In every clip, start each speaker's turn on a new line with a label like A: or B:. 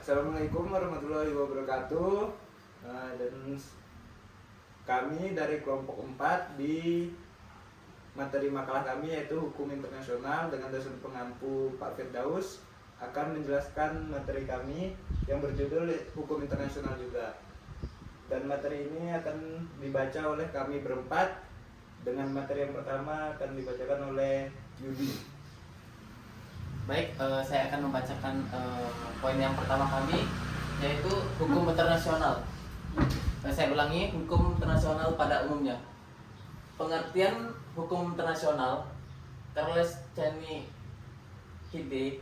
A: Assalamualaikum warahmatullahi wabarakatuh. Dan kami dari kelompok 4 di materi makalah kami yaitu Hukum Internasional dengan dosen pengampu Pak Firdaus akan menjelaskan materi kami yang berjudul Hukum Internasional juga. Dan materi ini akan dibaca oleh kami berempat, dengan materi yang pertama akan dibacakan oleh Yudi.
B: Baik, saya akan membacakan poin yang pertama kami, yaitu hukum internasional. Saya ulangi, hukum internasional pada umumnya. Pengertian hukum internasional, Charles Cheney Hide,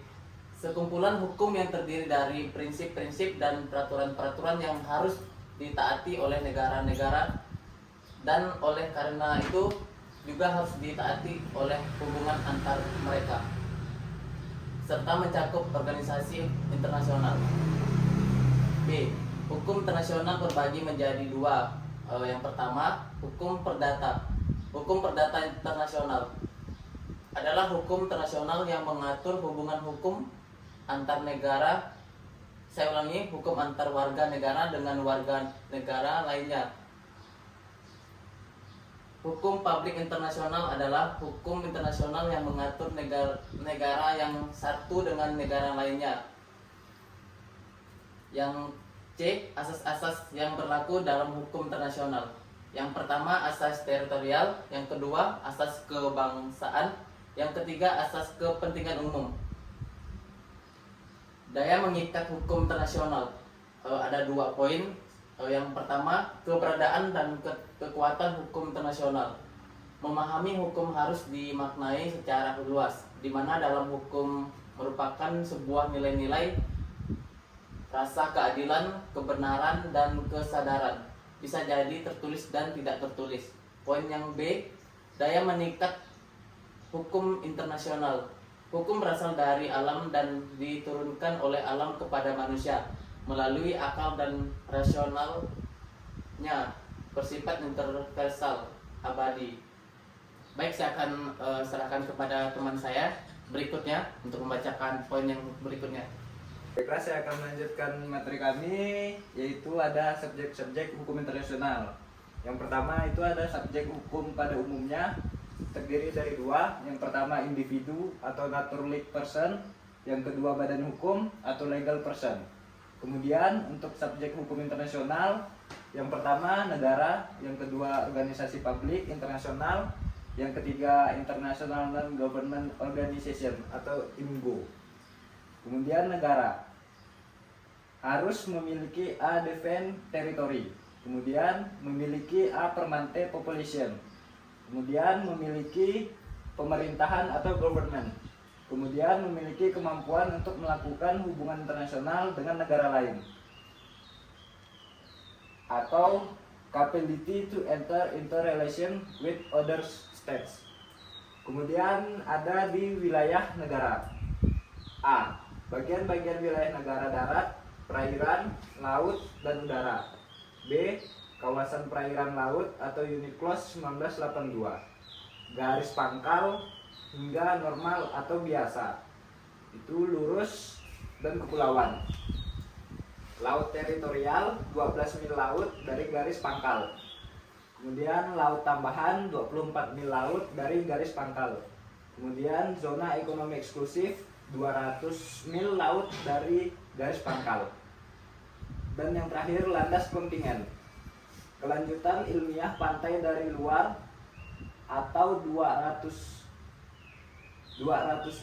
B: sekumpulan hukum yang terdiri dari prinsip-prinsip dan peraturan-peraturan yang harus ditaati oleh negara-negara, dan oleh karena itu juga harus ditaati oleh hubungan antar mereka, serta mencakup organisasi internasional. B. Hukum internasional berbagi menjadi dua. Yang pertama, hukum perdata. Hukum perdata internasional adalah hukum internasional yang mengatur hubungan hukum antar negara. Saya ulangi, hukum antar warga negara dengan warga negara lainnya. Hukum publik internasional adalah hukum internasional yang mengatur negara yang satu dengan negara lainnya. Yang C. Asas-asas yang berlaku dalam hukum internasional. Yang pertama, asas teritorial. Yang kedua, asas kebangsaan. Yang ketiga, asas kepentingan umum. Daya mengikat hukum internasional. Ada 2 poin. Yang pertama, keberadaan dan kekuatan hukum internasional. Memahami hukum harus dimaknai secara luas, di mana dalam hukum merupakan sebuah nilai-nilai, rasa keadilan, kebenaran, dan kesadaran. Bisa jadi tertulis dan tidak tertulis. Poin yang B, daya meningkat hukum internasional. Hukum berasal dari alam dan diturunkan oleh alam kepada manusia melalui akal dan rasionalnya, bersifat universal, abadi. Baik, saya akan serahkan kepada teman saya berikutnya untuk membacakan poin yang berikutnya.
A: Baiklah, saya akan melanjutkan materi kami, yaitu ada subjek-subjek hukum internasional. Yang pertama itu ada subjek hukum pada umumnya, terdiri dari 2. Yang pertama, individu atau natural person. Yang kedua, badan hukum atau legal person. Kemudian untuk subjek hukum internasional, yang pertama negara, yang kedua organisasi publik internasional, yang ketiga International Non-Government Organization atau INGO. Kemudian negara harus memiliki a defined territory, kemudian memiliki a permanent population, kemudian memiliki pemerintahan atau government, kemudian memiliki kemampuan untuk melakukan hubungan internasional dengan negara lain, atau capability to enter into relation with other states. Kemudian ada di wilayah negara. A. Bagian-bagian wilayah negara: darat, perairan, laut, dan udara. B. Kawasan perairan laut atau UNCLOS 1982. Garis pangkal hingga normal atau biasa, itu lurus dan kepulauan. Laut teritorial 12 mil laut dari garis pangkal. Kemudian laut tambahan 24 mil laut dari garis pangkal. Kemudian zona ekonomi eksklusif 200 mil laut dari garis pangkal. Dan yang terakhir, landas kontingen. Kelanjutan ilmiah pantai dari luar atau 200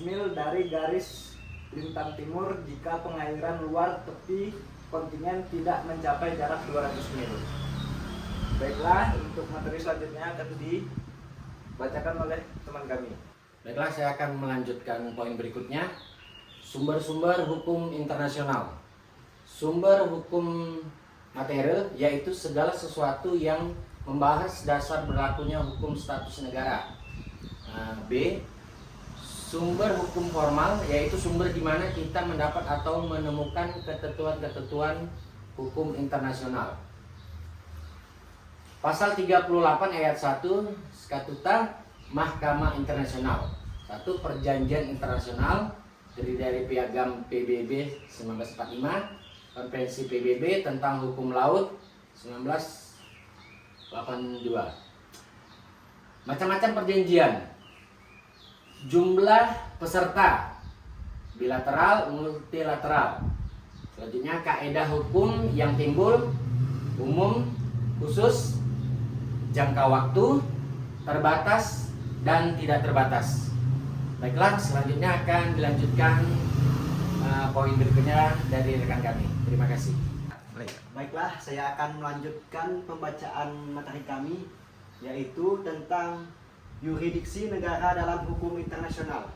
A: mil dari garis lintang timur jika pengairan luar tepi kontingen tidak mencapai jarak 200 mil. Baiklah, untuk materi selanjutnya akan dibacakan oleh teman kami.
C: Baiklah, saya akan melanjutkan poin berikutnya. Sumber-sumber hukum internasional. Sumber hukum material yaitu segala sesuatu yang membahas dasar berlakunya hukum status negara. B. Sumber hukum formal yaitu sumber di mana kita mendapat atau menemukan ketentuan-ketentuan hukum internasional. Pasal 38 ayat 1 Statuta Mahkamah Internasional. 1. Perjanjian internasional terdiri dari Piagam PBB 1945. Konvensi PBB tentang Hukum Laut 1982. Macam-macam perjanjian. Jumlah peserta bilateral, multilateral. Selanjutnya kaedah hukum yang timbul, umum, khusus, jangka waktu, terbatas, dan tidak terbatas. Baiklah, selanjutnya akan dilanjutkan poin berikutnya dari rekan kami. Terima kasih.
D: Baiklah, saya akan melanjutkan pembacaan materi kami, yaitu tentang yurisdiksi negara dalam hukum internasional.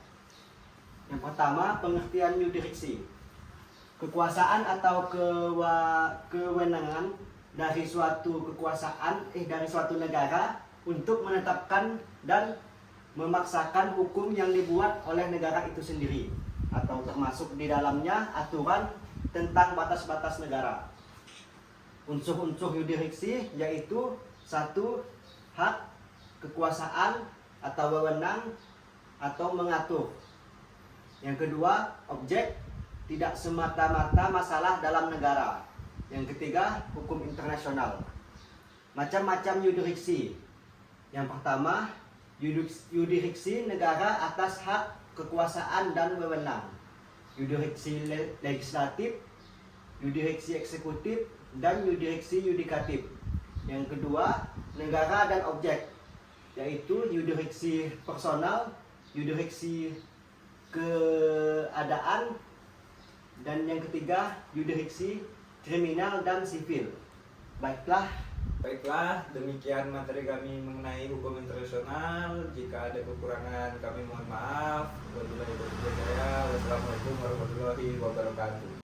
D: Yang pertama, pengertian yurisdiksi. Kekuasaan atau kewenangan dari suatu dari suatu negara untuk menetapkan dan memaksakan hukum yang dibuat oleh negara itu sendiri, atau termasuk di dalamnya aturan tentang batas-batas negara. Unsur-unsur yurisdiksi yaitu: 1. Hak, kekuasaan atau wewenang atau mengatur. Yang kedua, objek, tidak semata-mata masalah dalam negara. Yang ketiga, hukum internasional. Macam-macam yurisdiksi. Yang pertama, yurisdiksi negara atas hak, kekuasaan dan wewenang. Yurisdiksi legislatif, yurisdiksi eksekutif, dan yurisdiksi yudikatif. Yang kedua, negara dan objek, yaitu yurisdiksi personal, yurisdiksi keadaan, dan yang ketiga, yurisdiksi kriminal dan sipil.
A: Baiklah, demikian materi kami mengenai hukum internasional. Jika ada kekurangan, kami mohon maaf. Wassalamualaikum warahmatullahi wabarakatuh.